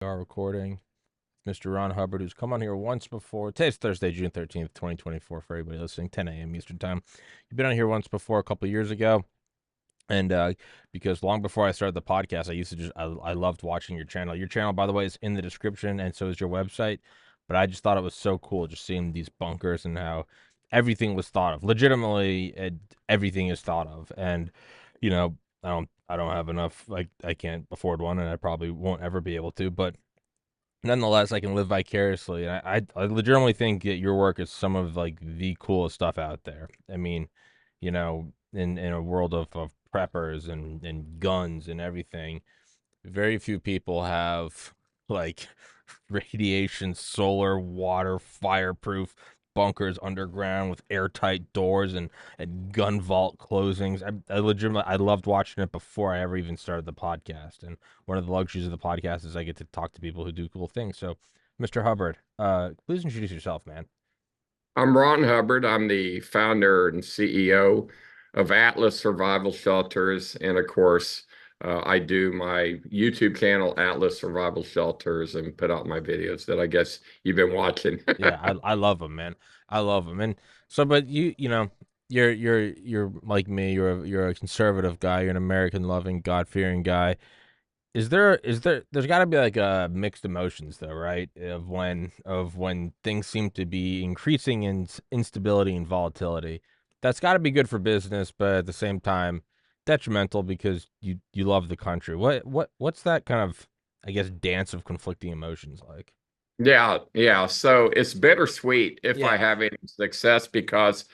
are recording. Mr. Ron Hubbard, who's come on here once before. Today's Thursday, June 13th, 2024, for everybody listening, 10 a.m. Eastern Time. You've been on here once before a couple of years ago. And because long before I started the podcast, I used to I loved watching your channel. Your channel, by the way, is in the description, and so is your website. But I just thought it was so cool just seeing these bunkers and how everything was thought of. Legitimately, everything is thought of. And, you know, I don't have enough. I can't afford one, and I probably won't ever be able to. But nonetheless, I can live vicariously. And I legitimately think that your work is some of like the coolest stuff out there. I mean, in a world of preppers and guns and everything, very few people have like radiation, solar, water, fireproof bunkers underground with airtight doors and gun vault closings. I legitimately I loved watching it before I ever even started the podcast. And one of the luxuries of the podcast is I get to talk to people who do cool things. So, Mr. Hubbard, please introduce yourself, man. I'm Ron Hubbard. I'm the founder and CEO of Atlas Survival Shelters. And of course, I do my YouTube channel, Atlas Survival Shelters, and put out my videos that I guess you've been watching. Yeah, I love them, man. I love them. And so, but you're like me. You're a conservative guy. You're an American loving, God fearing guy. There's got to be like mixed emotions though, right? Of when things seem to be increasing in instability and volatility. That's got to be good for business, but at the same time detrimental because you love the country. What's that kind of, I guess, dance of conflicting emotions like? Yeah, yeah. So it's bittersweet if I Yeah. have any success because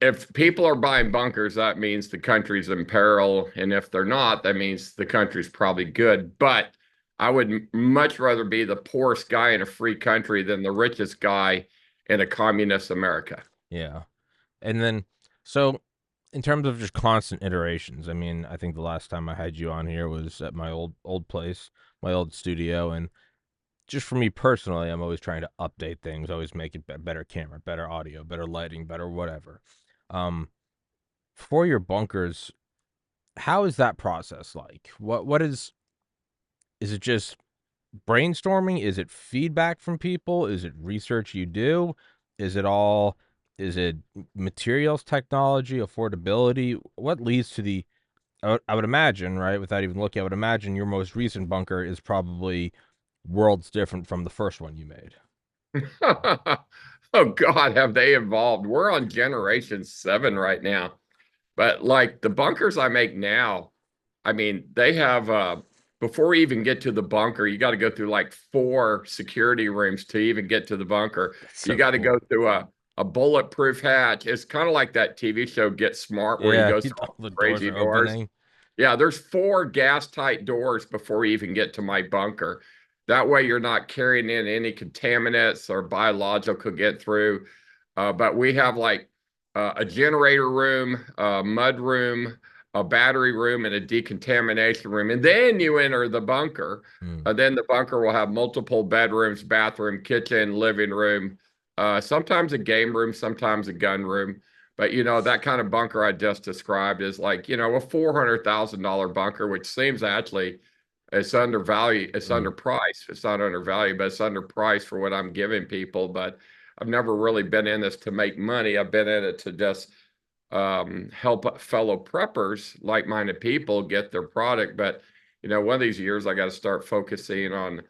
if people are buying bunkers, that means the country's in peril. And if they're not, that means the country's probably good. But I would much rather be the poorest guy in a free country than the richest guy in a communist America. Yeah. And then, so in terms of just constant iterations, I mean, I think the last time I had you on here was at my old place, my old studio, and just for me personally, I'm always trying to update things, always make it better camera, better audio, better lighting, better whatever. Um, for your bunkers, how is that process like? What is it just brainstorming? Is it feedback from people? Is it research you do? Is it all, is it materials technology, affordability? What leads to the, I would imagine, right, without even looking, I would imagine your most recent bunker is probably worlds different from the first one you made. Oh God, have they evolved? We're on generation 7 right now. But like the bunkers I make now, I mean, they have before you even get to the bunker, you got to go through like 4 security rooms to even get to the bunker. That's You so got to go cool. through a bulletproof hatch. It's kind of like that TV show Get Smart where you Yeah, go through all all the the doors crazy are doors. opening. Yeah, there's 4 gas tight doors before you even get to my bunker. That way you're not carrying in any contaminants or biological get through. But we have like a generator room, a mud room, a battery room, and a decontamination room. And then you enter the bunker. Mm. Then the bunker will have multiple bedrooms, bathroom, kitchen, living room, sometimes a game room, sometimes a gun room. But that kind of bunker I just described is like, a $400,000 bunker, which seems actually it's undervalued, it's Mm. underpriced. It's not undervalued, but it's underpriced for what I'm giving people. But I've never really been in this to make money. I've been in it to just help fellow preppers, like-minded people, get their product. But one of these years, I got to start focusing on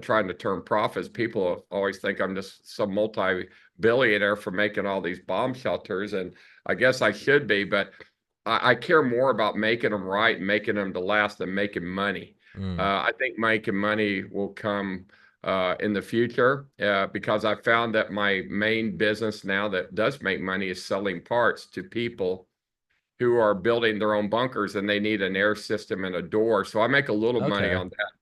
trying to turn profits. People always think I'm just some multi-billionaire for making all these bomb shelters, and I guess I should be, but I care more about making them right and making them to last than making money. Mm. I think making money will come in the future because I found that my main business now that does make money is selling parts to people who are building their own bunkers and they need an air system and a door. So I make a little money Okay. on that.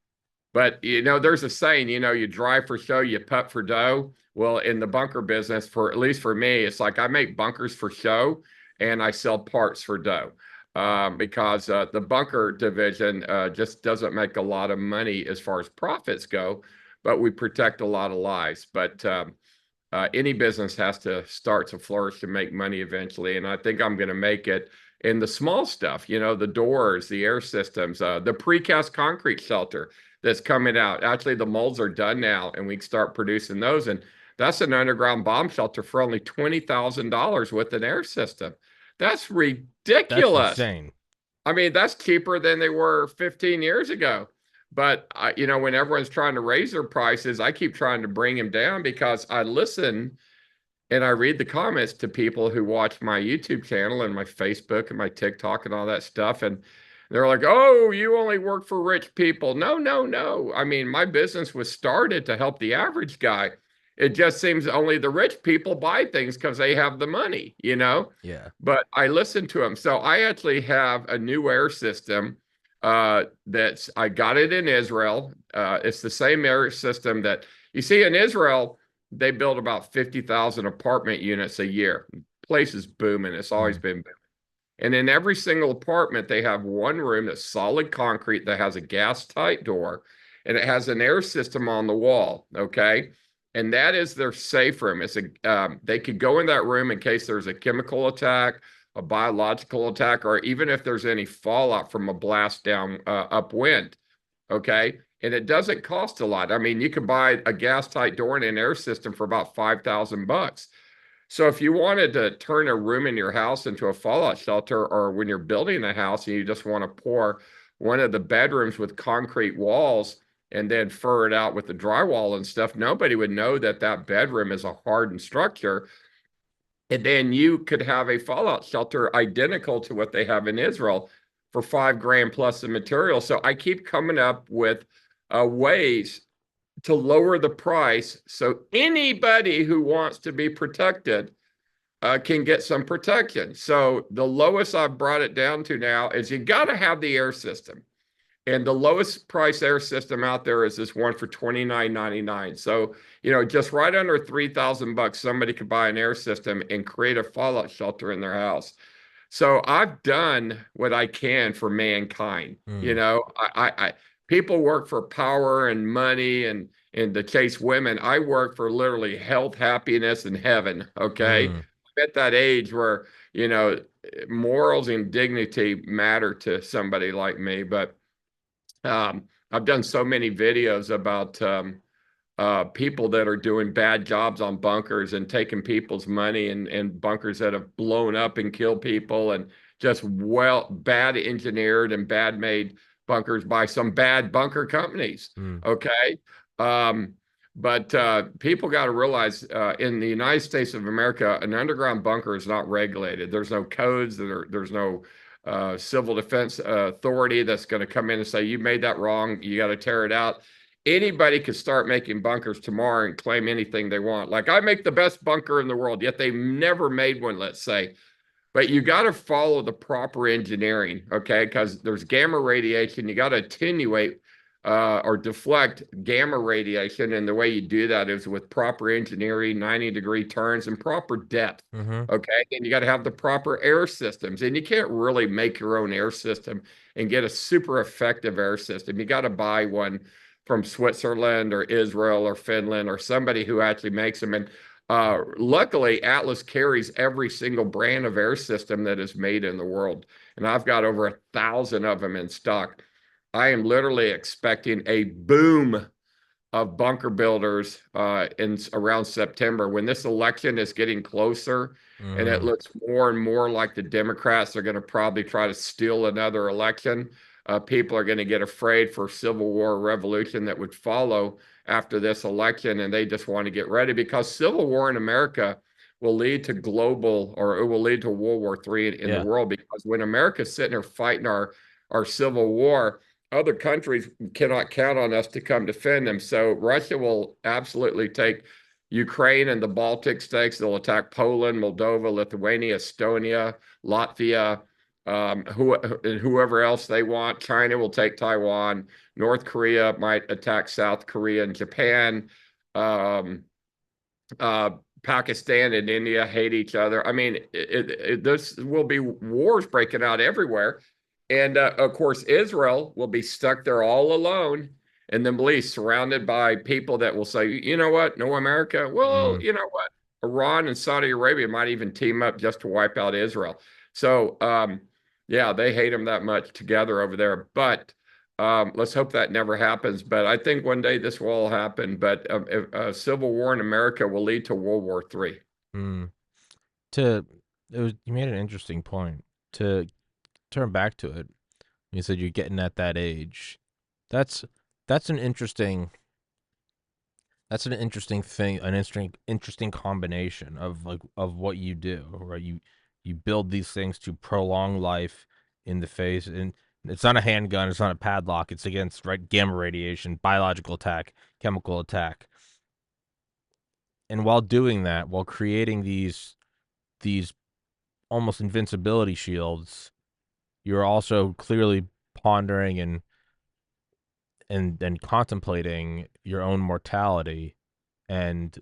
But there's a saying, you drive for show, you putt for dough. Well, in the bunker business, for at least for me, it's like I make bunkers for show and I sell parts for dough. Because the bunker division just doesn't make a lot of money as far as profits go, but we protect a lot of lives. But any business has to start to flourish to make money eventually. And I think I'm going to make it in the small stuff, the doors, the air systems, the precast concrete shelter. that's coming out. Actually, the molds are done now, and we can start producing those. And that's an underground bomb shelter for only $20,000 with an air system. That's That's ridiculous. insane. I mean, that's cheaper than they were 15 years ago. But when everyone's trying to raise their prices, I keep trying to bring them down because I listen and I read the comments to people who watch my YouTube channel and my Facebook and my TikTok and all that stuff. And they're like, oh, you only work for rich people. No, no, no. I mean, my business was started to help the average guy. It just seems only the rich people buy things because they have the money, you know? Yeah. But I listen to them. So I actually have a new air system that's, I got it in Israel. It's the same air system that you see in Israel. They build about 50,000 apartment units a year. Place is booming. It's always Mm. been booming. And in every single apartment, they have one room that's solid concrete that has a gas tight door and it has an air system on the wall. Okay. And that is their safe room. They could go in that room in case there's a chemical attack, a biological attack, or even if there's any fallout from a blast down upwind. Okay. And it doesn't cost a lot. I mean, you can buy a gas tight door and an air system for about $5,000. So if you wanted to turn a room in your house into a fallout shelter, or when you're building a house and you just want to pour one of the bedrooms with concrete walls and then fur it out with the drywall and stuff, nobody would know that that bedroom is a hardened structure. And then you could have a fallout shelter identical to what they have in Israel for $5,000 plus the material. So I keep coming up with ways to lower the price so anybody who wants to be protected can get some protection. So the lowest I've brought it down to now is you got to have the air system. And the lowest price air system out there is this one for $29.99. So, just right under $3,000, somebody could buy an air system and create a fallout shelter in their house. So I've done what I can for mankind. Mm. People work for power and money and to chase women. I work for literally health, happiness, and heaven. Okay. Mm. I'm at that age where, morals and dignity matter to somebody like me. But I've done so many videos about people that are doing bad jobs on bunkers and taking people's money and bunkers that have blown up and killed people and just bad engineered and bad made bunkers by some bad bunker companies. Mm. Okay. But people got to realize in the United States of America, an underground bunker is not regulated. There's no codes. There's no civil defense authority that's going to come in and say, you made that wrong. You got to tear it out. Anybody could start making bunkers tomorrow and claim anything they want. Like, I make the best bunker in the world, yet they've never made one, let's say. But you got to follow the proper engineering, okay? Because there's gamma radiation. You got to attenuate or deflect gamma radiation. And the way you do that is with proper engineering, 90-degree turns, and proper depth. Mm-hmm. Okay. And you got to have the proper air systems. And you can't really make your own air system and get a super effective air system. You got to buy one from Switzerland or Israel or Finland or somebody who actually makes them. And luckily, Atlas carries every single brand of air system that is made in the world. And I've got over 1,000 of them in stock. I am literally expecting a boom of bunker builders in around September when this election is getting closer and it Mm. looks more and more like the Democrats are going to probably try to steal another election. People are going to get afraid for civil war revolution that would follow after this election, and they just want to get ready because civil war in America will lead to global, or it will lead to World War III in the Yeah. world, because when America's sitting there fighting our civil war, other countries cannot count on us to come defend them. So Russia will absolutely take Ukraine and the Baltic states. They'll attack Poland, Moldova, Lithuania, Estonia, Latvia, whoever else they want. China will take Taiwan. North Korea might attack South Korea and Japan. Um, Pakistan and India hate each other. I mean, this will be wars breaking out everywhere. And of course, Israel will be stuck there all alone in the Middle East, surrounded by people that will say, you know what, no America. Well, Mm. you know what, Iran and Saudi Arabia might even team up just to wipe out Israel. So, yeah, they hate them that much together over there. But Let's hope that never happens. But I think one day this will all happen. But if a civil war in America will lead to World War III. Mm. To you made an interesting point. To turn back to it, you said you're getting at that age. That's that's an interesting that's an interesting thing, an interesting combination of like of what you do, right? You build these things to prolong life in the face, and it's not a handgun, it's not a padlock, it's against right gamma radiation, biological attack, chemical attack. And while doing that, while creating these almost invincibility shields, you're also clearly pondering and contemplating your own mortality and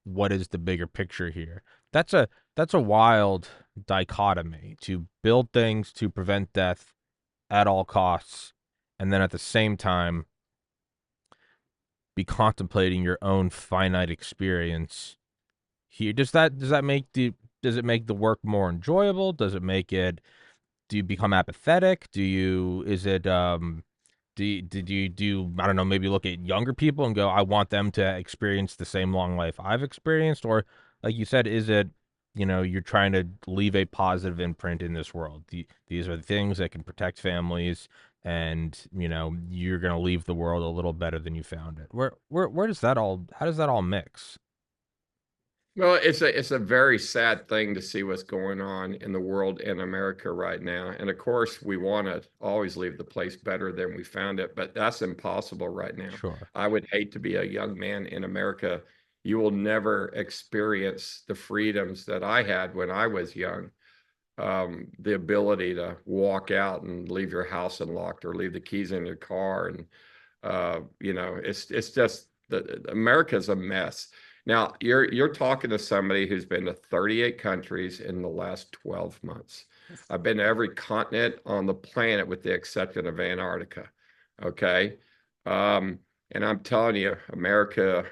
what is the bigger picture here. That's a that's a wild dichotomy, to build things to prevent death at all costs, and then at the same time be contemplating your own finite experience here. Does that make the does it make the work more enjoyable? Does it make it, do you become apathetic? Do you is it did you do, I don't know, maybe look at younger people and go, I want them to experience the same long life I've experienced? Or like you said, is it, you're trying to leave a positive imprint in this world? These are the things that can protect families, and you're going to leave the world a little better than you found it. Where does that all, how does that all mix? Well, it's a very sad thing to see what's going on in the world in America right now. And of course, we want to always leave the place better than we found it, but that's impossible right now. Sure. I would hate to be a young man in America. You will never experience the freedoms that I had when I was young. The ability to walk out and leave your house unlocked or leave the keys in your car, and it's just America's a mess. Now you're talking to somebody who's been to 38 countries in the last 12 months. I've been to every continent on the planet with the exception of Antarctica. Okay. Um, and I'm telling you, America,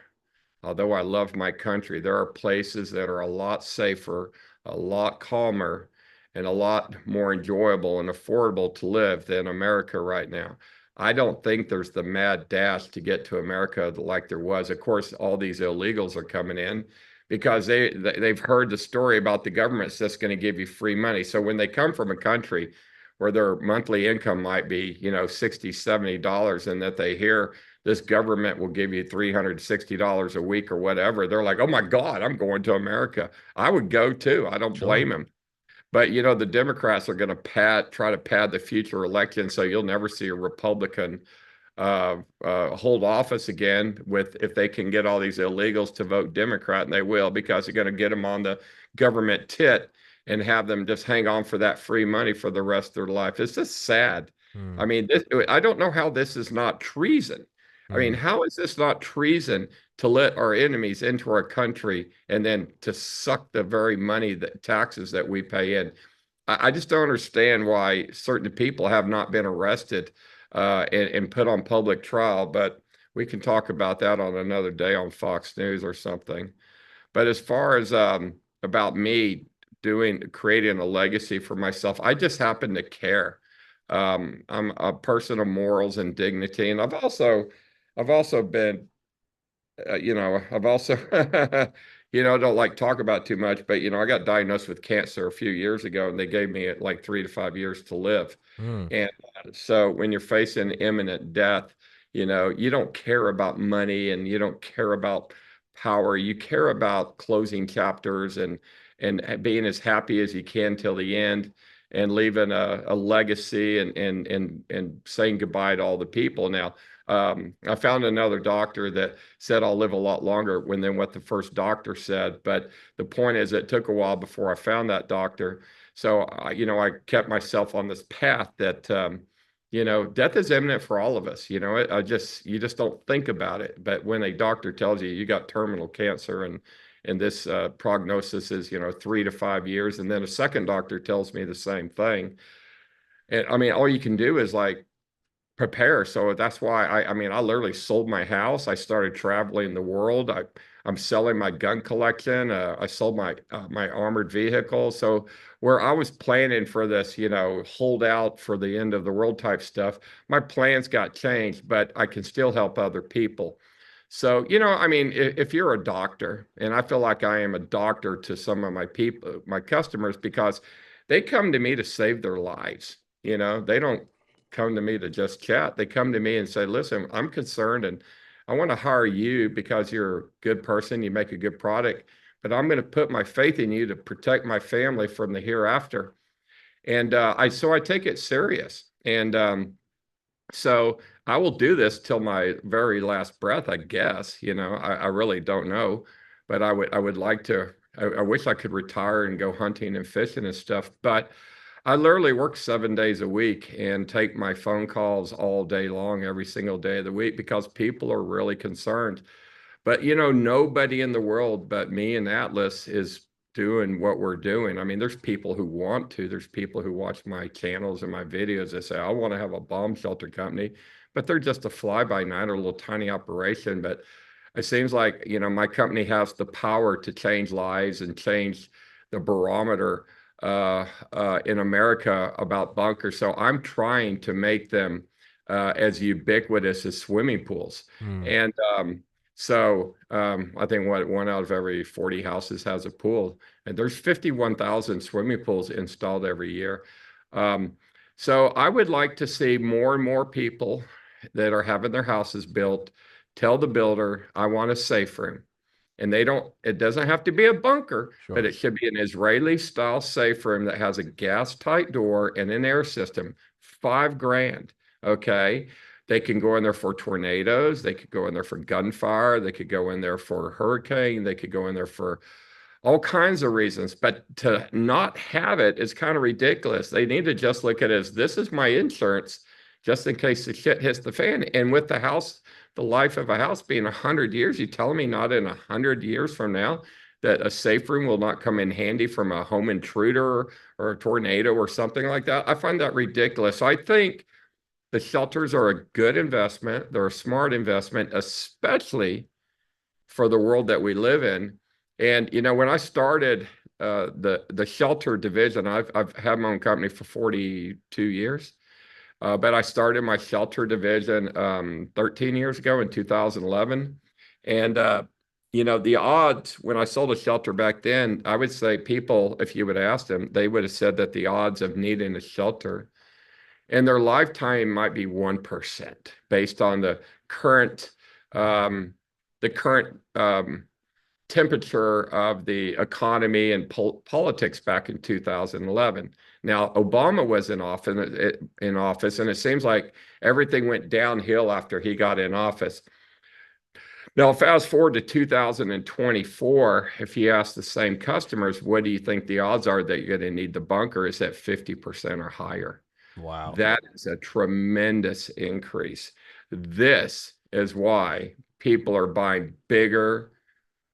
although I love my country, there are places that are a lot safer, a lot calmer, and a lot more enjoyable and affordable to live than America right now. I don't think there's the mad dash to get to America like there was. Of course, all these illegals are coming in because they've heard the story about the government's just going to give you free money. So when they come from a country where their monthly income might be, $60, $70, and that they hear this government will give you $360 a week or whatever, they're like, oh my God, I'm going to America. I would go too. I don't Sure. blame them. But the Democrats are going to try to pad the future election, so you'll never see a Republican hold office again. With if they can get all these illegals to vote Democrat, and they will, because they're going to get them on the government tit and have them just hang on for that free money for the rest of their life. It's just sad. Hmm. I mean, I don't know how this is not treason. I mean, Hmm. how is this not treason to let our enemies into our country and then to suck the very money, that taxes that we pay in? I just don't understand why certain people have not been arrested and put on public trial. But we can talk about that on another day on Fox News or something. But as far as about me creating a legacy for myself, I just happen to care. I'm a person of morals and dignity, and I've also been I've also, don't like talk about too much, but I got diagnosed with cancer a few years ago, and they gave me like 3 to 5 years to live. Hmm. And so when you're facing imminent death, you don't care about money and you don't care about power. You care about closing chapters and being as happy as you can till the end, and leaving a legacy and saying goodbye to all the people. Now, I found another doctor that said I'll live a lot longer than what the first doctor said. But the point is, it took a while before I found that doctor. So, I kept myself on this path that, death is imminent for all of us. You just don't think about it. But when a doctor tells you you got terminal cancer and this prognosis is, 3 to 5 years, and then a second doctor tells me the same thing. And I mean, all you can do is like prepare. So that's why I mean, I literally sold my house. I started traveling the world. I'm selling my gun collection. I sold my armored vehicle. So where I was planning for this, hold out for the end of the world type stuff, my plans got changed, but I can still help other people. So, I mean, if you're a doctor, and I feel like I am a doctor to some of my people, my customers, because they come to me to save their lives. They don't come to me to just chat. They come to me and say, listen, I'm concerned and I want to hire you because you're a good person, you make a good product, but I'm going to put my faith in you to protect my family from the hereafter. And I take it serious. And so I will do this till my very last breath, I guess. I really don't know, but I would like to. I wish I could retire and go hunting and fishing and stuff, but I literally work 7 days a week and take my phone calls all day long, every single day of the week, because people are really concerned. But nobody in the world but me and Atlas is doing what we're doing. I mean, there's people who want to. There's people who watch my channels and my videos that say, I want to have a bomb shelter company, but they're just a fly-by-night or a little tiny operation. But it seems like, my company has the power to change lives and change the barometer in America about bunkers. So I'm trying to make them as ubiquitous as swimming pools. Mm. And I think one out of every 40 houses has a pool, and there's 51,000 swimming pools installed every year. Um, so I would like to see more and more people that are having their houses built tell the builder, I want a safe room. And it doesn't have to be a bunker, but Sure. it should be an Israeli style safe room that has a gas tight door and an air system. 5 grand. Okay. They can go in there for tornadoes. They could go in there for gunfire. They could go in there for a hurricane. They could go in there for all kinds of reasons. But to not have it is kind of ridiculous. They need to just look at it as this is my insurance, just in case the shit hits the fan. And with the house, the life of a house being 100 years, you telling me not in 100 years from now that a safe room will not come in handy from a home intruder or a tornado or something like that? I find that ridiculous. I think the shelters are a good investment. They're a smart investment, especially for the world that we live in. And when I started the shelter division, I've had my own company for 42 years, but I started my shelter division 13 years ago in 2011. And the odds when I sold a shelter back then, I would say people, if you would ask them, they would have said that the odds of needing a shelter and their lifetime might be 1% based on um, the current temperature of the economy and politics back in 2011. Now, Obama was in office, and it seems like everything went downhill after he got in office. Now, fast forward to 2024, if you ask the same customers, what do you think the odds are that you're going to need the bunker? Is at 50% or higher. Wow. That is a tremendous increase. This is why people are buying bigger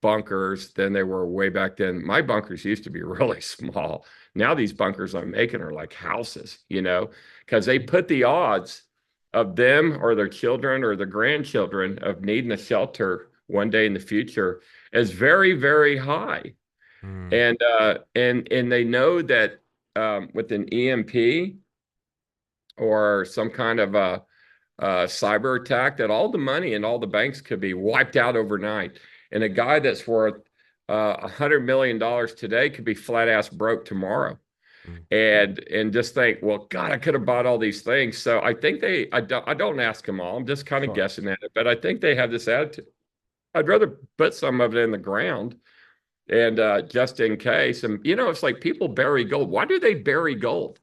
bunkers than they were way back then. My bunkers used to be really small. Now these bunkers I'm making are like houses, because they put the odds of them or their children or their grandchildren of needing a shelter one day in the future as very, very high. Mm. And they know that with an EMP or some kind of a cyber attack, that all the money and all the banks could be wiped out overnight. And a guy that's worth $100 million today could be flat ass broke tomorrow. Mm. And just think, well, God, I could have bought all these things. So I think I don't ask them all. I'm just kind of Sure. guessing at it, but I think they have this attitude. I'd rather put some of it in the ground and just in case. And it's like people bury gold. Why do they bury gold?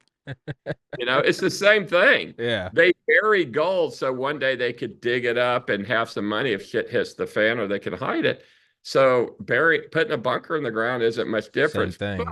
It's the same thing. Yeah. They bury gold so one day they could dig it up and have some money if shit hits the fan, or they can hide it. So putting a bunker in the ground isn't much Same difference. thing.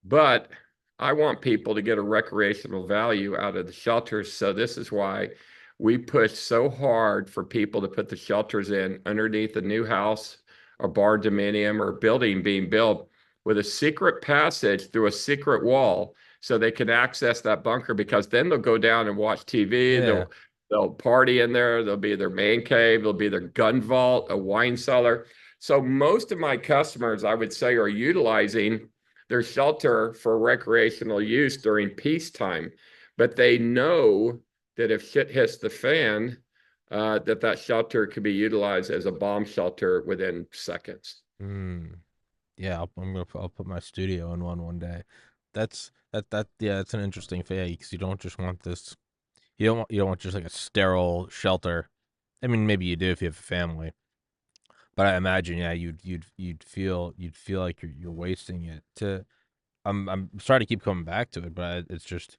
But I want people to get a recreational value out of the shelters. So this is why we push so hard for people to put the shelters in underneath a new house, a barn dominium, or building being built with a secret passage through a secret wall so they can access that bunker, because then they'll go down and watch TV. Yeah. They'll party in there. There'll be their man cave. There'll be their gun vault, a wine cellar. So most of my customers, I would say, are utilizing their shelter for recreational use during peacetime, but they know that if shit hits the fan, that shelter could be utilized as a bomb shelter within seconds. Mm. Yeah, I'll put my studio in one day. Yeah, it's an interesting thing because you don't just want this. You don't want just like a sterile shelter. I mean, maybe you do if you have a family, but I imagine yeah, you'd feel like you're wasting it. I'm sorry to keep coming back to it, but it's just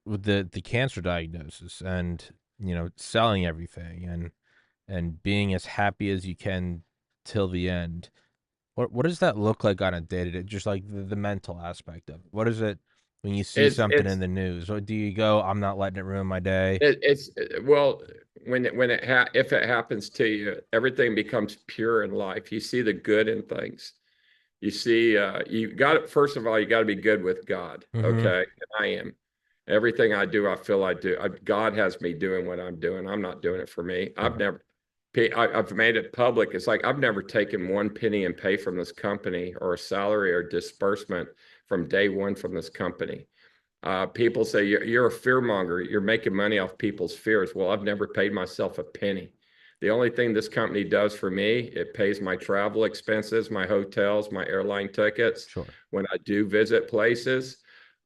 with the cancer diagnosis and selling everything and being as happy as you can till the end. What does that look like on a day to day? Just like the mental aspect of it. What is it when you see It's something in it's the news? Or do you go, I'm not letting it ruin my day? it's well, if it happens to you, everything becomes pure in life. You see the good in things. You see, you got it. First of all, you got to be good with God. Mm-hmm. Okay, and I am. Everything I do, I feel I do. God has me doing what I'm doing. I'm not doing it for me. Sure. I've made it public. It's like I've never taken one penny in pay from this company or a salary or disbursement from day one from this company. People say you're a fear monger. You're making money off people's fears. Well, I've never paid myself a penny. The only thing this company does for me, it pays my travel expenses, my hotels, my airline tickets Sure. when I do visit places.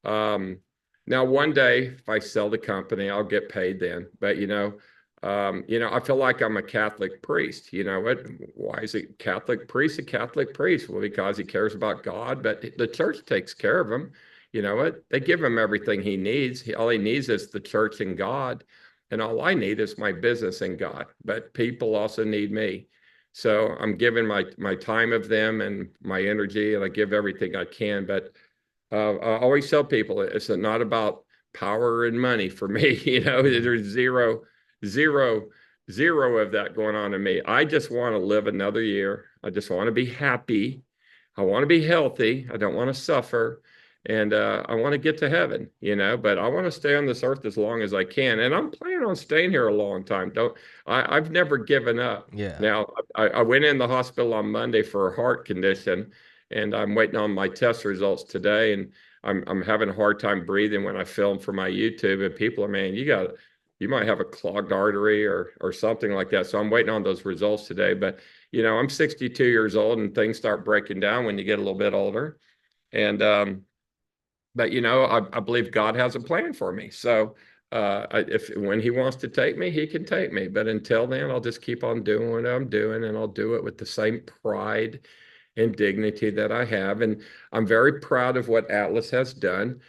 Um, Now, one day, if I sell the company, I'll get paid then. But I feel like I'm a Catholic priest. You know what? Why is it Catholic priest a Catholic priest? Well, because he cares about God, but the church takes care of him. You know what? They give him everything he needs. All he needs is the church and God. And all I need is my business and God. But people also need me. So I'm giving my time of them and my energy, and I give everything I can. But I always tell people it's not about power and money for me. Mm-hmm. There's zero, zero of that going on in me. I just want to live another year. I just want to be happy. I want to be healthy. I don't want to suffer. And I want to get to heaven, but I want to stay on this earth as long as I can. And I'm planning on staying here a long time. I've never given up. Yeah. Now, I went in the hospital on Monday for a heart condition, and I'm waiting on my test results today. And I'm having a hard time breathing when I film for my YouTube. And people are, man, you might have a clogged artery or something like that. So I'm waiting on those results today. But I'm 62 years old, and things start breaking down when you get a little bit older. And but I believe God has a plan for me. So if when He wants to take me, He can take me. But until then, I'll just keep on doing what I'm doing, and I'll do it with the same pride and dignity that I have. And I'm very proud of what Atlas has done.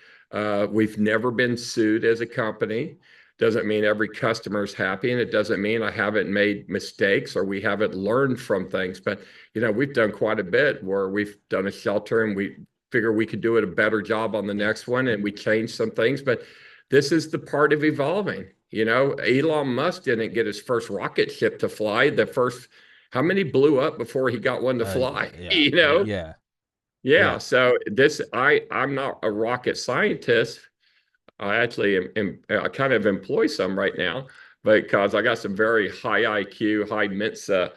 We've never been sued as a company. Doesn't mean every customer is happy, and it doesn't mean I haven't made mistakes or we haven't learned from things. But we've done quite a bit where we've done a shelter and we figure we could do it a better job on the Yeah. next one, and we changed some things. But this is the part of evolving. Elon Musk didn't get his first rocket ship to fly. How many blew up before he got one to fly? Yeah. Yeah. Yeah. Yeah. So I'm not a rocket scientist. I actually I kind of employ some right now because I got some very high IQ, high Mensa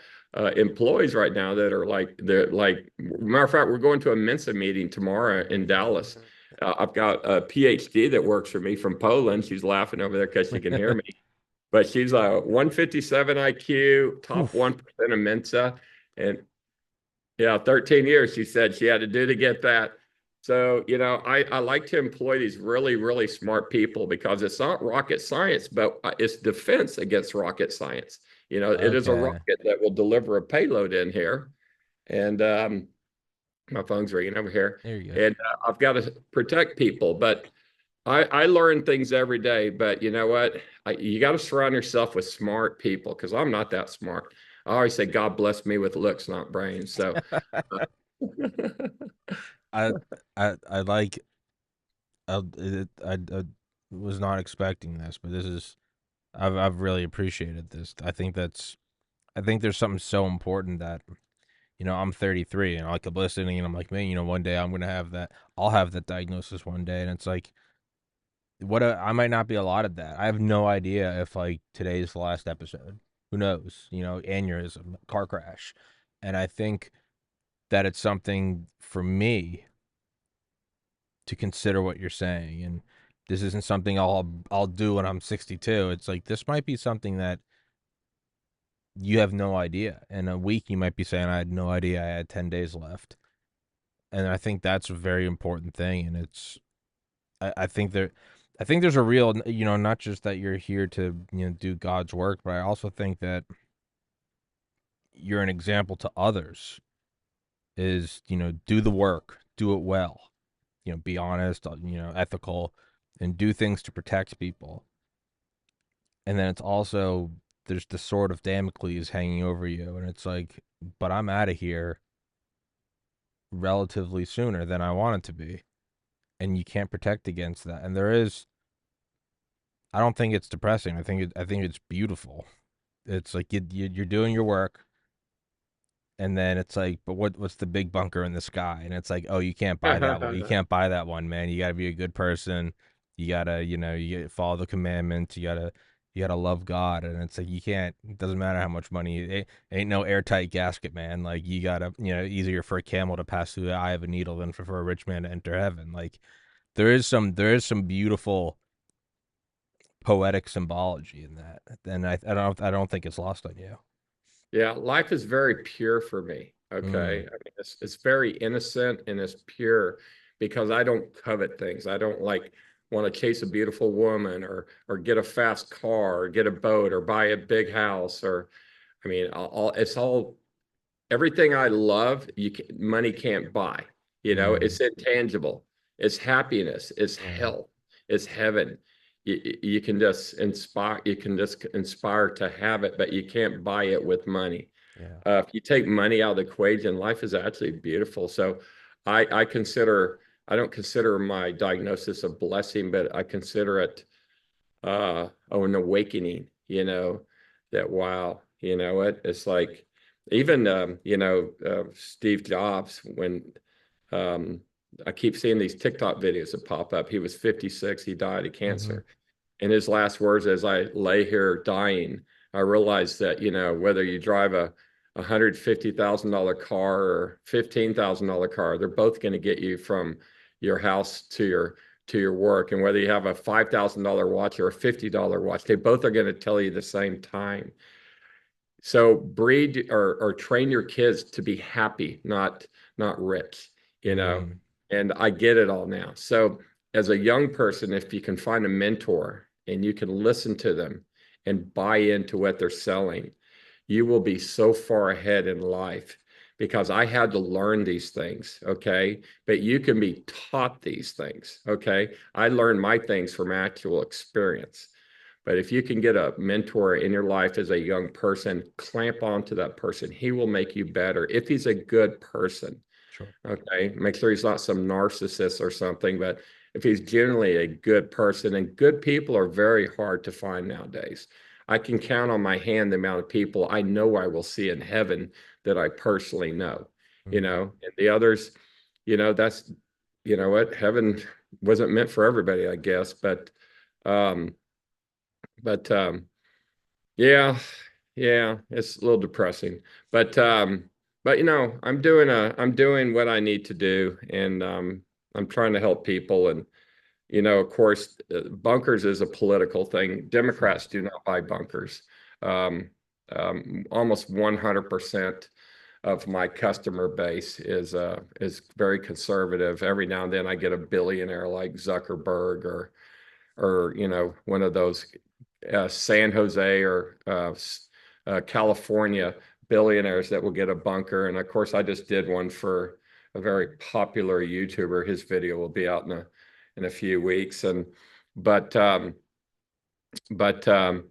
employees right now that are they're like, matter of fact, we're going to a Mensa meeting tomorrow in Dallas. I've got a PhD that works for me from Poland. She's laughing over there because she can hear me, but she's a 157 IQ, top Oof. 1% of Mensa. And yeah, 13 years she said she had to do to get that. So, I like to employ these really, really smart people because it's not rocket science, but it's defense against rocket science. It is a Okay. rocket that will deliver a payload in here. And my phone's ringing over here. There you go. And I've got to protect people. But I learn things every day. But you know what? You got to surround yourself with smart people because I'm not that smart. I always say God bless me with looks, not brains. So I I like I was not expecting this, but I've really appreciated this. I think there's something so important that I'm 33 and I kept listening and I'm like, man, one day I'm gonna have that. I'll have that diagnosis one day, and it's like, I might not be allotted that. I have no idea if like today's the last episode. Who knows? Aneurysm, car crash, and I think that it's something for me to consider what you're saying, and this isn't something I'll do when I'm 62. It's like this might be something that you have no idea. In a week, you might be saying, I had no idea I had 10 days left. And I think that's a very important thing. And I think I think there's a real, not just that you're here to, do God's work, but I also think that you're an example to others is, do the work, do it well, be honest, ethical, and do things to protect people. And then it's also, there's the sword of Damocles hanging over you. And it's like, but I'm out of here relatively sooner than I want it to be. And you can't protect against that. And I don't think it's depressing. I think it's beautiful. It's like you're doing your work, and then it's like, but what's the big bunker in the sky? And it's like, oh, you can't buy that one. You can't buy that one, man. You got to be a good person. You gotta, you gotta follow the commandments. You gotta love God. And it's like you can't. It doesn't matter how much money. It ain't no airtight gasket, man. Like you gotta, easier for a camel to pass through the eye of a needle than for a rich man to enter heaven. Like there is some beautiful poetic symbology in that, and I don't think it's lost on you. Yeah, life is very pure for me. Okay. Mm, I mean, it's very innocent and it's pure because I don't covet things. I don't like want to chase a beautiful woman or get a fast car or get a boat or buy a big house or I mean, it's all everything I love, money can't buy. mm, It's intangible. It's happiness. It's mm, health. It's heaven. You can just inspire. You can just inspire to have it, but you can't buy it with money. yeah, If you take money out of the equation, life is actually beautiful. So, I consider. I don't consider my diagnosis a blessing, but I consider it an awakening, that wow, it's like even Steve Jobs when um I keep seeing these TikTok videos that pop up. He was 56, he died of hmm, cancer. And his last words as I lay here dying, I realized that, whether you drive a $150,000 car or $15,000 car, they're both going to get you from your house to your work. And whether you have a $5,000 watch or a $50 watch, they both are going to tell you the same time. So breed or train your kids to be happy, not rich, you know. mm, And I get it all now. So as a young person, if you can find a mentor and you can listen to them and buy into what they're selling, you will be so far ahead in life because I had to learn these things, okay? But you can be taught these things, okay? I learned my things from actual experience. But if you can get a mentor in your life as a young person, clamp onto that person. He will make you better if he's a good person. sure, Okay. Make sure he's not some narcissist or something, but if he's generally a good person, and good people are very hard to find nowadays. I can count on my hand the amount of people I know I will see in heaven that I personally know, mm, and the others, that's, what, heaven wasn't meant for everybody, I guess, um, but yeah, yeah, it's a little depressing. But I'm doing what I need to do, and I'm trying to help people. And of course, bunkers is a political thing. sure, Democrats do not buy bunkers. Um, Almost 100% of my customer base is very conservative. Every now and then, I get a billionaire like Zuckerberg or one of those San Jose or California billionaires that will get a bunker. And of course, I just did one for a very popular YouTuber. His video will be out in a few weeks. And but but um,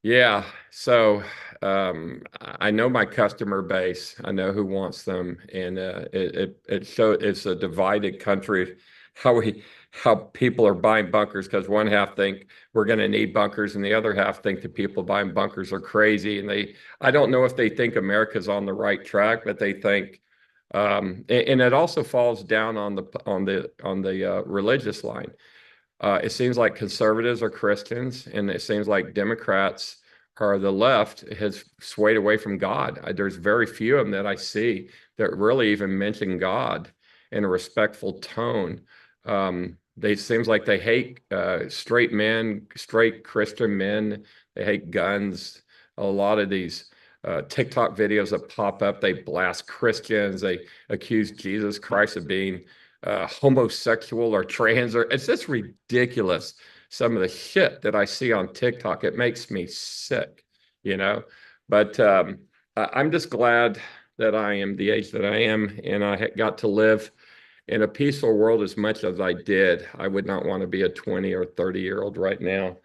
yeah, so I know my customer base. I know who wants them, and it's a divided country how people are buying bunkers because one half think we're going to need bunkers and the other half think the people buying bunkers are crazy. And I don't know if they think America's on the right track, but they think, and it also falls down on the religious line. It seems like conservatives are Christians, and it seems like Democrats or the left has swayed away from God. There's very few of them that I see that really even mention God in a respectful tone. They seems like they hate straight men, straight Christian men. They hate guns. A lot of these TikTok videos that pop up, they blast Christians. They accuse Jesus Christ of being homosexual or trans, or it's just ridiculous. Some of the shit that I see on TikTok, it makes me sick, you know. But I'm just glad that I am the age that I am, and I got to live in a peaceful world as much as I did. I would not want to be a 20 or 30-year-old right now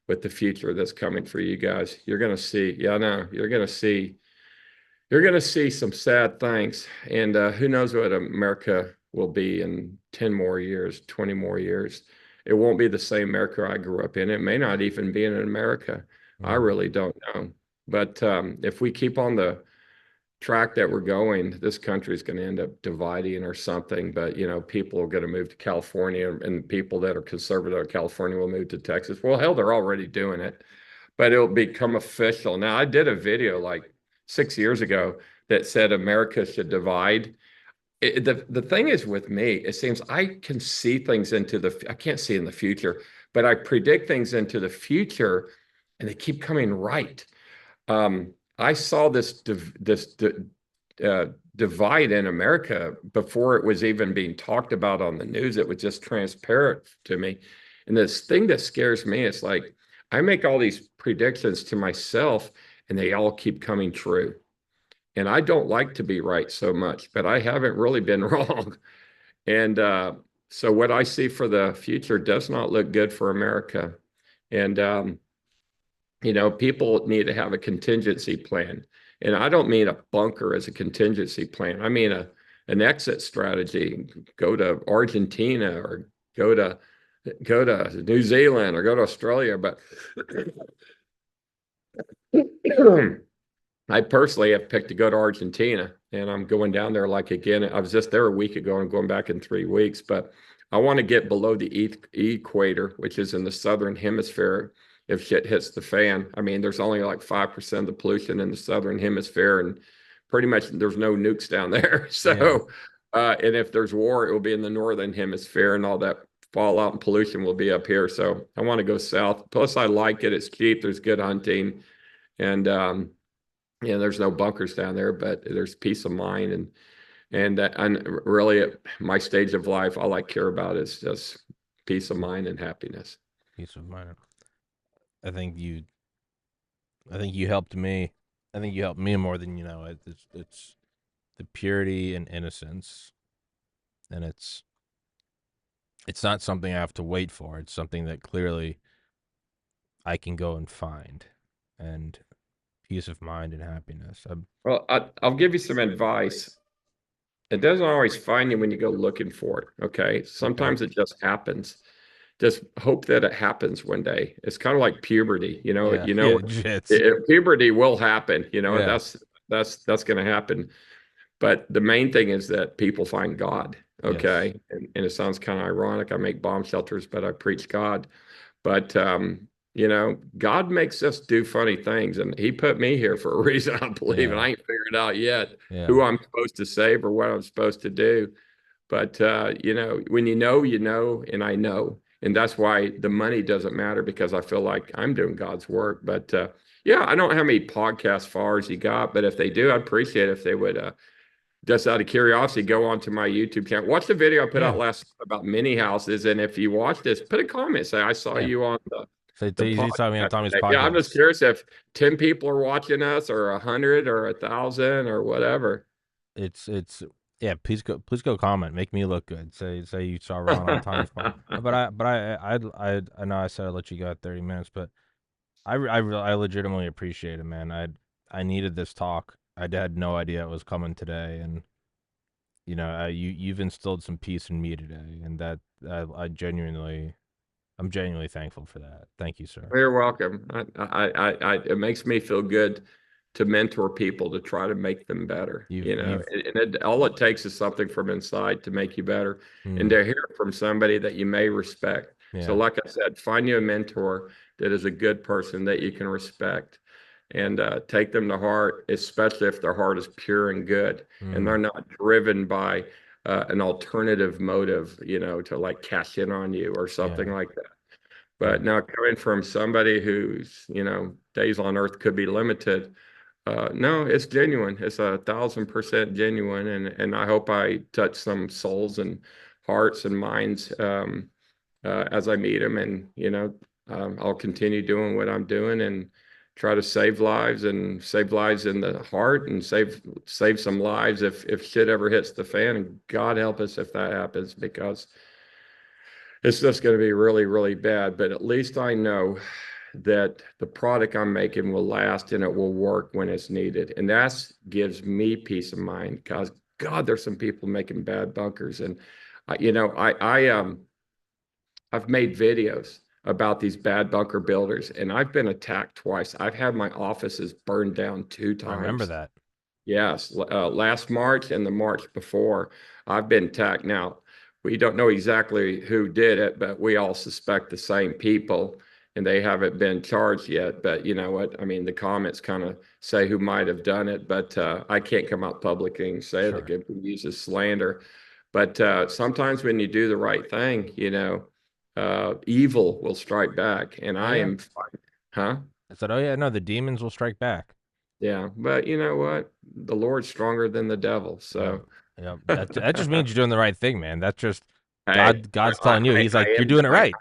with the future that's coming for you guys. You're going to see, yeah, no, you're going to see some sad things. And who knows what America will be in 10 more years, 20 more years. It won't be the same America I grew up in. It may not even be in America. I Mm. really don't know. But if we keep on the track that we're going, this country is going to end up dividing or something. But, people are going to move to California, and people that are conservative in California will move to Texas. Well, hell, they're already doing it, but it'll become official. Now, I did a video like 6 years ago that said America should divide. The thing is with me, it seems I can see things I can't see in the future, but I predict things into the future and they keep coming right. I saw uh, divide in America before it was even being talked about on the news. It was just transparent to me. And this thing that scares me is like I make all these predictions to myself and they all keep coming true. And I don't like to be right so much, but I haven't really been wrong. And so what I see for the future does not look good for America. And people need to have a contingency plan. And I don't mean a bunker as a contingency plan. I mean an exit strategy. Go to Argentina or go to New Zealand or go to Australia. But I personally have picked to go to Argentina, and I'm going down there like again. I was just there a week ago and going back in 3 weeks, but I want to get below the equator, which is in the southern hemisphere. If shit hits the fan, I mean, there's only like 5% of the pollution in the southern hemisphere, and pretty much there's no nukes down there. Yeah. So, and if there's war, it will be in the northern hemisphere, and all that fallout and pollution will be up here. So I want to go south. Plus, I like it. It's cheap. There's good hunting, and there's no bunkers down there, but there's peace of mind and really at my stage of life, all I care about is just peace of mind and happiness. Peace of mind. I think you I think you helped me. I think you helped me more than you know. It's the purity and innocence, and it's not something I have to wait for. It's something that clearly I can go and find, and peace of mind and happiness. Well, I'll give you some advice. It doesn't always find you when you go looking for it. Okay. Okay. Sometimes it just happens. Just hope that it happens one day. It's kind of like puberty, Yeah. Yeah. It's puberty will happen, yeah. that's going to happen. But the main thing is that people find God. Yes. Okay. And it sounds kind of ironic. I make bomb shelters, but I preach God. But God makes us do funny things, and He put me here for a reason, I believe, and Yeah. I ain't figured out yet Yeah. who I'm supposed to save or what I'm supposed to do. But when you know, and I know, and that's why the money doesn't matter because I feel like I'm doing God's work. But yeah, I don't know how many podcast followers you got, but if they do, I'd appreciate it if they would just out of curiosity, go onto my YouTube channel. Watch the video I put Yeah. out last about mini houses. And if you watch this, put a comment. Say, I saw Yeah. you on So the you saw me on podcast Tommy's today. Yeah, I'm just podcast. curious if 10 people are watching us or 100 or 1,000 or whatever. It's yeah. Please go comment. Make me look good. Say you saw Ron on Tommy's podcast. But I know I said I'd let you go at 30 minutes, but I legitimately appreciate it, man. I needed this talk. I had no idea it was coming today, and you've instilled some peace in me today, and that I'm genuinely thankful for that. Thank you, sir. You're welcome. It makes me feel good to mentor people to try to make them better, You've and all it takes is something from inside to make you better and mm, to hear it from somebody that you may respect. So, yeah. like I said, find you a mentor that is a good person that you can respect and take them to heart, especially if their heart is pure and good and Mm, they're not driven by an alternative motive, to like cash in on you or something yeah. like that. Yeah. But now coming from somebody whose, days on earth could be limited, no, it's genuine. It's 1,000% genuine, and I hope I touch some souls and hearts and minds as I meet them, and I'll continue doing what I'm doing and try to save lives in the heart and save some lives if shit ever hits the fan. And God help us if that happens because it's just going to be really, really bad. But at least I know that the product I'm making will last and it will work when it's needed. And that gives me peace of mind because God, there's some people making bad bunkers. And I've made videos about these bad bunker builders, and I've been attacked twice. I've had my offices burned down two I remember times. that. Yes, last March and the March before, I've been attacked. Now, we don't know exactly who did it, but we all suspect the same people, and they haven't been charged yet. But you know what? I mean, the comments kind of say who might have done it, but I can't come out publicly and say that Sure. could be used as slander. But sometimes when you do the right thing, evil will strike back, and Oh I yeah. am fine. Huh? I said, oh yeah, no, the demons will strike back. Yeah, but you know what? The Lord's stronger than the devil. Yep. So, Yep. hey, That just means you're doing the right thing, man. That's just I, God's telling you. He's I like, you're am doing it right.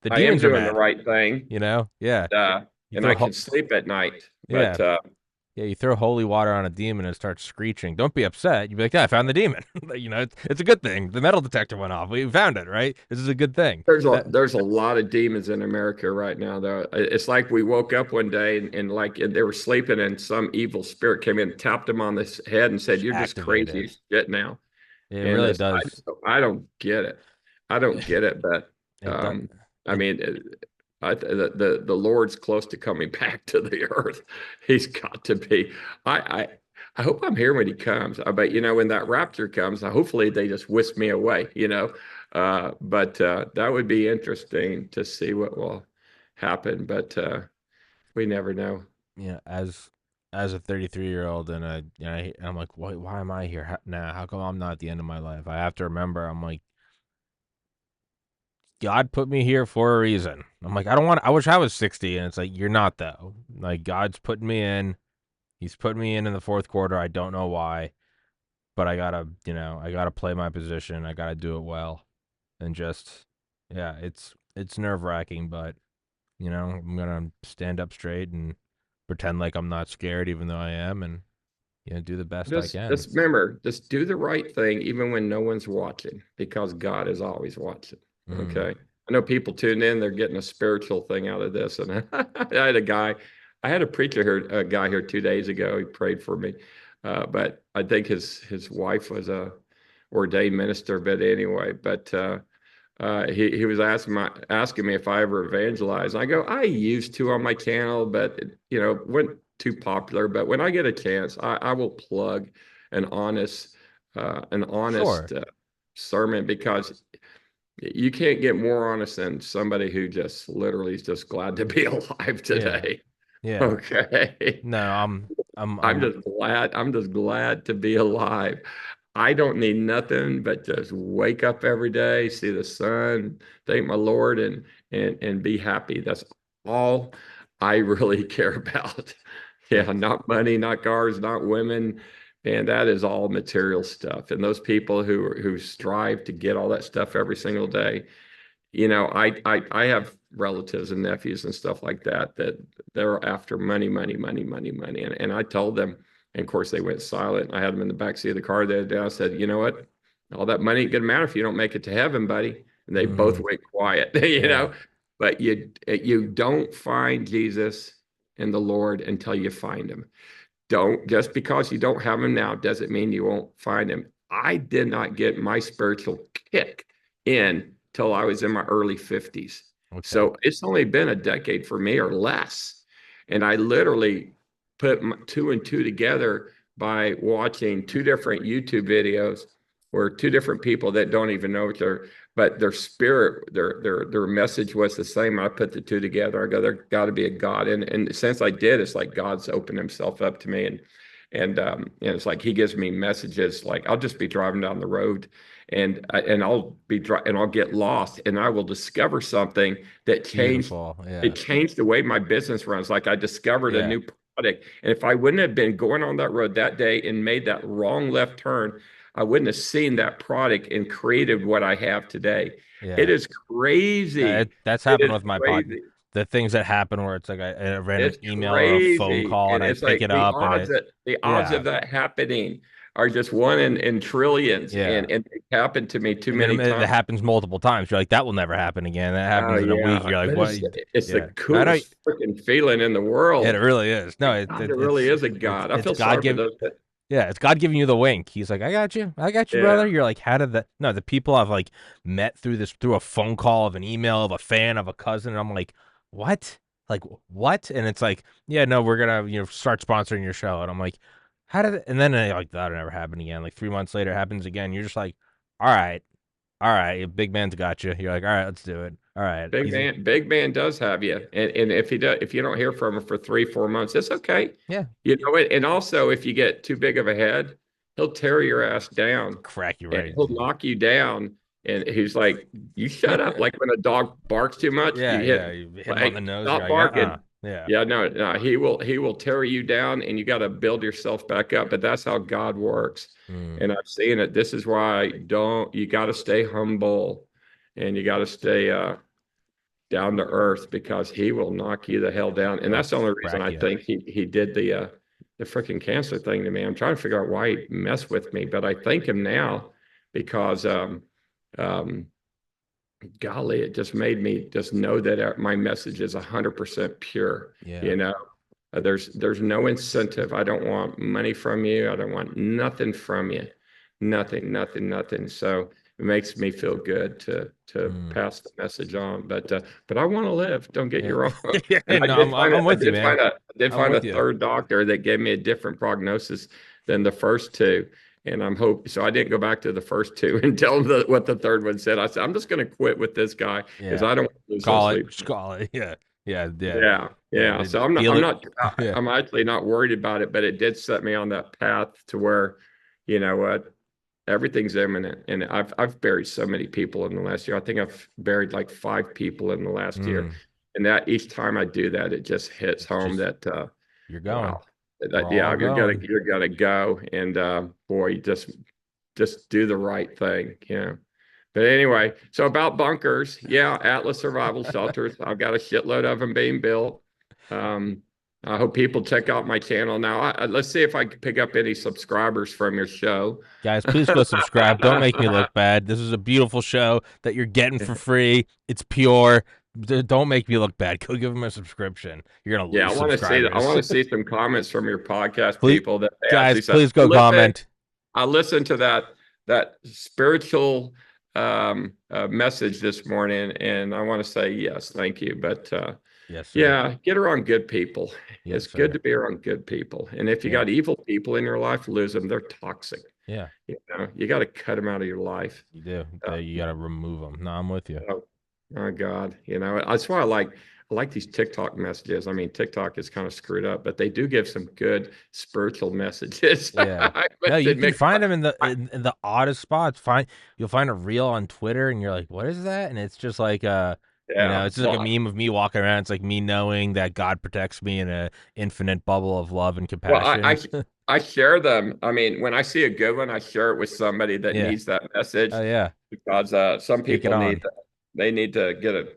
The I am demons are doing the mad. right thing, Yeah. You and throw I can sleep at night. yeah. But Yeah, you throw holy water on a demon and it starts screeching. Don't be upset. You'd be like, yeah, I found the demon. It's a good thing. The metal detector went off. We found it, right? This is a good thing. That there's a lot of demons in America right now, though. It's like we woke up one day and like they were sleeping, and some evil spirit came in, tapped them on the head, and said, just "You're just crazy activated. as shit now." It And really this, does. I don't get it. I don't get it, but It does. um, I It mean, the Lord's close to coming back to the earth. He's got to be. I I I hope I'm here when he comes. I bet when that rapture comes, hopefully they just whisk me away. But that would be interesting to see what will happen. But we never know. as a 33-year-old and I'm like, why am I here now? How come I'm not at the end of my life? I have to remember. I'm like, God put me here for a reason. I'm like, I wish I was 60, and it's like you're not though. Like God's putting me in. He's put me in the fourth quarter. I don't know why, but I gotta play my position. I gotta do it well, and just, yeah, it's nerve wracking, but I'm gonna stand up straight and pretend like I'm not scared, even though I am, and do the best I can. Just remember, just do the right thing even when no one's watching, because God is always watching. Mm, Okay. I know people tune in, they're getting a spiritual thing out of this. And I had a preacher here, a guy here 2 days ago. He prayed for me. But I think his wife was a ordained minister, but anyway, he was asking me if I ever evangelize. I go, I used to on my channel, but wasn't too popular. But when I get a chance, I will plug an honest an honest sure. sermon, because you can't get more honest than somebody who just literally is just glad to be alive Yeah. today. Yeah. Okay. No, I'm I'm just glad to be alive. I don't need nothing but just wake up every day, see the sun, thank my Lord, and be happy. That's all I really care about. Yeah, that's not money, not cars, not women. And that is all material stuff. And those people who strive to get all that stuff every single day, I have relatives and nephews and stuff like that they're after money, money, money, money, money. And I told them, and of course they went silent. I had them in the backseat of the car the other day. I said, you know what? All that money ain't gonna matter if you don't make it to heaven, buddy. And they both mm, went quiet, yeah. But you don't find Jesus and the Lord until you find him. Don't Just because you don't have him now doesn't mean you won't find him. I did not get my spiritual kick in till I was in my early 50s. Okay. So it's only been a decade for me or less. And I literally put two and two together by watching two different YouTube videos where two different people that don't even know each other, but their spirit, their message was the same. I put the two together. I go, there got to be a God. And since I did, it's like God's opened himself up to me. And it's like he gives me messages. Like I'll just be driving down the road and I'll get lost and I will discover something that changed Beautiful. Yeah. it changed the way my business runs. Like I discovered a Yeah. new product. And if I wouldn't have been going on that road that day and made that wrong left turn, I wouldn't have seen that product and created what I have today. It Yeah. is crazy. That's It happened is with my pod. crazy. The things that happen where it's like I ran an It's email or a phone crazy. call and And I it's pick like it up and it, the odds yeah, of that happening are just one in trillions. yeah. And it happened to me too And then many it times. happens multiple times. You're like, that will never happen again. That Oh happens in a week. yeah. You're like, But what? it's the Yeah. I know. coolest freaking feeling in the It world. really is. No, God, there really is a God. I it's feel God sorry for give. those that, Yeah, it's God giving you the wink. He's like, I got you, yeah. brother. You're like, how did that? No, the people I've like met through a phone call of an email of a fan of a cousin, and I'm like, what? Like what? And it's like, yeah, no, we're gonna start sponsoring your show, and I'm like, how did it? And then like that'll never happen again. Like 3 months later, it happens again. You're just like, all right, big man's got you. You're like, all right, let's do it. All right, easy. Big man does have you. And if you don't hear from him for 3, 4 months, it's okay. Yeah, You know it. And also if you get too big of a head, he'll tear your ass down crack you and right. he'll knock you down. And he's like, you shut up. Like when a dog barks too much, Yeah, you hit yeah. You hit him on the like nose. You're stop like, barking. yeah, Yeah, no, he will tear you down and you got to build yourself back up. But that's how God works. mm, And I've seen it. This is why you got to stay humble and you got to stay down to earth because he will knock you the hell down. And he'll that's the only reason crack I you. think he did the freaking cancer thing to me. I'm trying to figure out why he messed with me, but I thank him now because um golly, it just made me just know that my message is 100% pure. Yeah. You know, there's no incentive. I don't want money from you. I don't want nothing from you. Nothing. So it makes me feel good to Mm. pass the message on. But I want to live. Don't get you Yeah. wrong. Yeah. And No, I'm I with you, did man. find I'm a with you. third doctor that gave me a different prognosis than the first two. And I'm hope so. I didn't go back to the first two and tell them what the third one said. I said, I'm just going to quit with this guy because Yeah. I don't want to lose no Call it. sleep. Just call it. Yeah. Yeah. Yeah. Yeah, Yeah. yeah. So Feel it. Yeah. I'm actually not worried about it, but it did set me on that path to where, you know what, everything's imminent. And I've buried so many people in the last year. I think I've buried like 5 people in the last year. Mm. And that each time I do that, it just hits It's home just that you're going. wow. We're Yeah, all going. you're gonna go. And boy, just do the right thing. Yeah. But anyway, so about bunkers, yeah, Atlas Survival Shelters. I've got a shitload of them being built. Um, I hope people check out my channel now. Let's see if I can pick up any subscribers from your show. Guys, please go subscribe. Don't make me look bad. This is a beautiful show that you're getting for free. It's pure. Don't make me look bad. Go give them a subscription. You're gonna Yeah, lose I subscribers. want to see some comments from your podcast Please, people that they guys, actually said, please go comment. I listened to that spiritual message this morning, and I want to say yes, thank you. But Yes, sir. yeah, get around good people. Yes, It's good sir. to be around good people. And if you Yeah. got evil people in your life, lose them. They're toxic. Yeah. You know, you got to cut them out of your life. You do. Uh, You gotta remove them. No, I'm with you. oh, my God, you know, that's why I like these TikTok messages. I mean, TikTok is kind of screwed up, but they do give some good spiritual messages. Yeah. I No, must you can admit, find them in I, in the oddest spots. You'll find a reel on Twitter and you're like, what is that? And it's just like yeah. it's just like a Well, meme of me walking around. It's like me knowing that God protects me in a infinite bubble of love and well, compassion. I share them. I mean, when I see a good one, I share it with somebody that Yeah. needs that message Oh yeah. because some Take it people on. they need to get a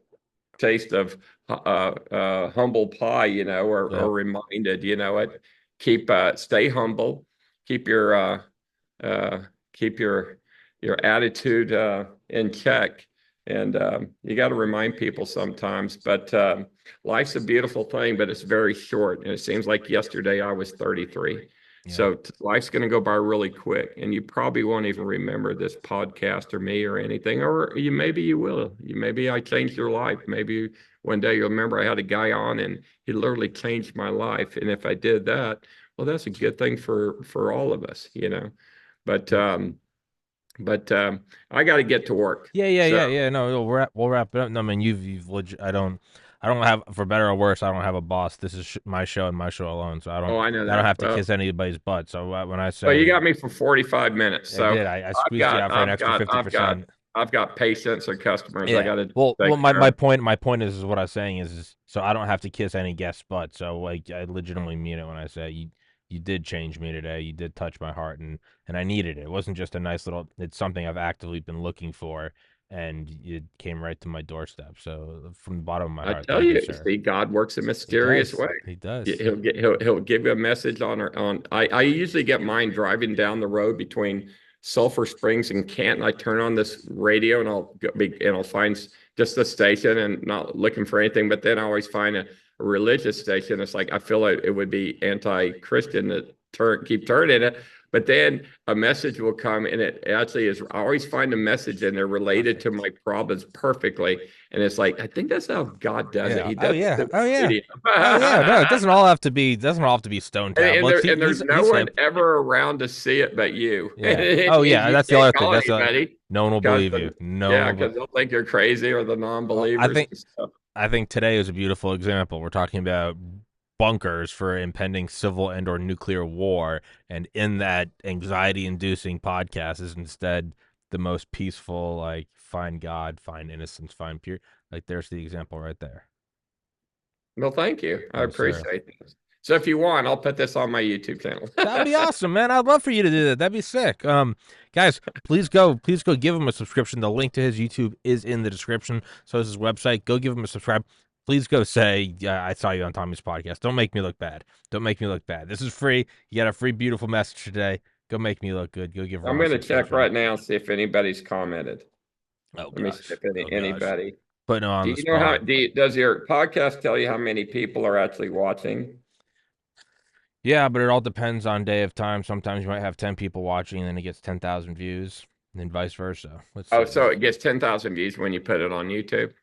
taste of humble pie, you know, or Yep. reminded, you know, it keep stay humble, keep uh, keep your attitude in check, and you got to remind people sometimes. But life's a beautiful thing, but it's very short, and it seems like yesterday I was 33. Yeah. So life's going to go by really quick, and you probably won't even remember this podcast or me or anything, or maybe you will. Maybe I changed your life. Maybe one day you'll remember I had a guy on and he literally changed my life. And if I did that, well, that's a good thing for all of us, you know. But Yeah. I got to get to work. So Yeah. No, we'll wrap it up. No, I mean, I don't have, for better or worse, I don't have a boss. This is my show and my show alone, so oh, I know I don't that. have to kiss anybody's butt. So when I Well, you say got me for 45 minutes. I So did, I squeezed you out for an extra 50%. I've got patience and customers I Yeah. got to Well, take care of. my point is what I'm saying is so I don't have to kiss any guest's butt. So like I legitimately mean it when I say you did change me today. You did touch my heart, and I needed it. It wasn't just a nice little. It's something I've actively been looking for, and it came right to my doorstep. So from the bottom of my I heart, tell thank you, you, sir. see, God works in He mysterious does. ways. He does. He'll give you a message on. I usually get mine driving down the road between Sulphur Springs and Canton. I turn on this radio and I'll find just the station and not looking for anything. But then I always find a religious station. It's like I feel like it would be anti-Christian to keep turning it. But then a message will come and it actually is. I always find a message and they're related to Perfect. my problems perfectly. And it's like, I think that's how God does it. Yeah. He Oh does it yeah. through Oh the yeah. radio. Oh yeah. No, it doesn't all have to be stone tablets. And there's no He's one hip. ever around to see it but you. Yeah. And Oh yeah. you That's the can't other thing. call That's the anybody no one will because believe you. No yeah, one will. because they'll think you're crazy or the Well, non-believers and stuff. I think today is a beautiful example. We're talking about bunkers for impending civil and or nuclear war, and in that anxiety-inducing podcast is instead the most peaceful, like find God, find innocence, find pure. Like there's the example right there. Well, thank you. I Yes, sir. appreciate this. So if you want, I'll put this on my YouTube channel. That'd be awesome, man. I'd love for you to do that. That'd be sick. Guys, please go give him a subscription. The link to his YouTube is in the description. So is his website. Go give him a subscribe. Please go say, yeah, I saw you on Tommy's podcast. Don't make me look bad. Don't make me look bad. This is free. You got a free, beautiful message today. Go make me look good. Go give I'm Ron a going to check subscription. right now and see if anybody's commented. Oh Let me see gosh. if Oh gosh. anybody. Putting him on Do the you know how? spot. Does your podcast tell you how many people are actually watching? Yeah, but it all depends on day of time. Sometimes you might have 10 people watching and then it gets 10,000 views, and then vice versa. Let's Oh, see. so it gets 10,000 views when you put it on YouTube.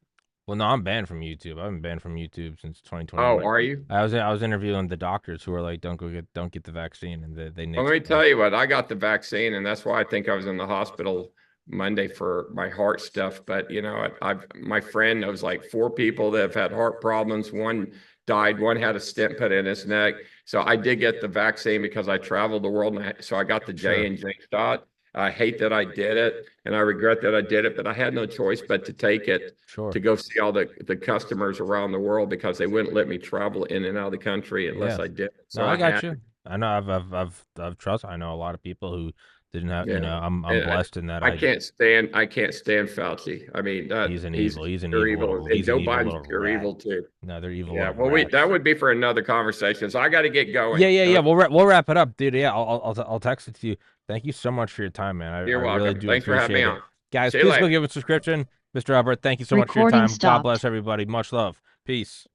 Well, no, I'm banned from YouTube. I've been banned from YouTube since Oh, 2021. are you? I was interviewing the doctors who were like, don't get the vaccine," and they Well, let me nixed me. tell you what, I got the vaccine, and that's why I think I was in the hospital Monday for my heart stuff. But you know, I've my friend knows like four people that have had heart problems. One died, one had a stent put in his neck. So I did get the vaccine because I traveled the world, and so I got the Sure, J&J shot. I hate that I did it, and I regret that I did it, but I had no choice but to take it sure, to go see all the customers around the world because they wouldn't let me travel in and out of the country unless yeah. I did it. No, So I I got had you. I know I've trust. I know a lot of people who didn't have. You yeah. know, I'm And blessed in that I I can't stand Fauci. I mean, he's an he's evil. He's an pure evil evil. little. And He's an Joe evil Biden's little pure rat. evil too. No, they're evil Yeah. little Well, that rats. would be for another conversation. So I got to get Yeah, going. yeah, yeah. We'll wrap it up, dude. Yeah, I'll text it to you. Thank you so much for your time, man. You're I really welcome. do Thanks for having me appreciate it. on. Guys, See you please go later. give a subscription. Mr. Hubbard, thank you so much for your Recording time. God bless stopped. everybody. Much love. Peace.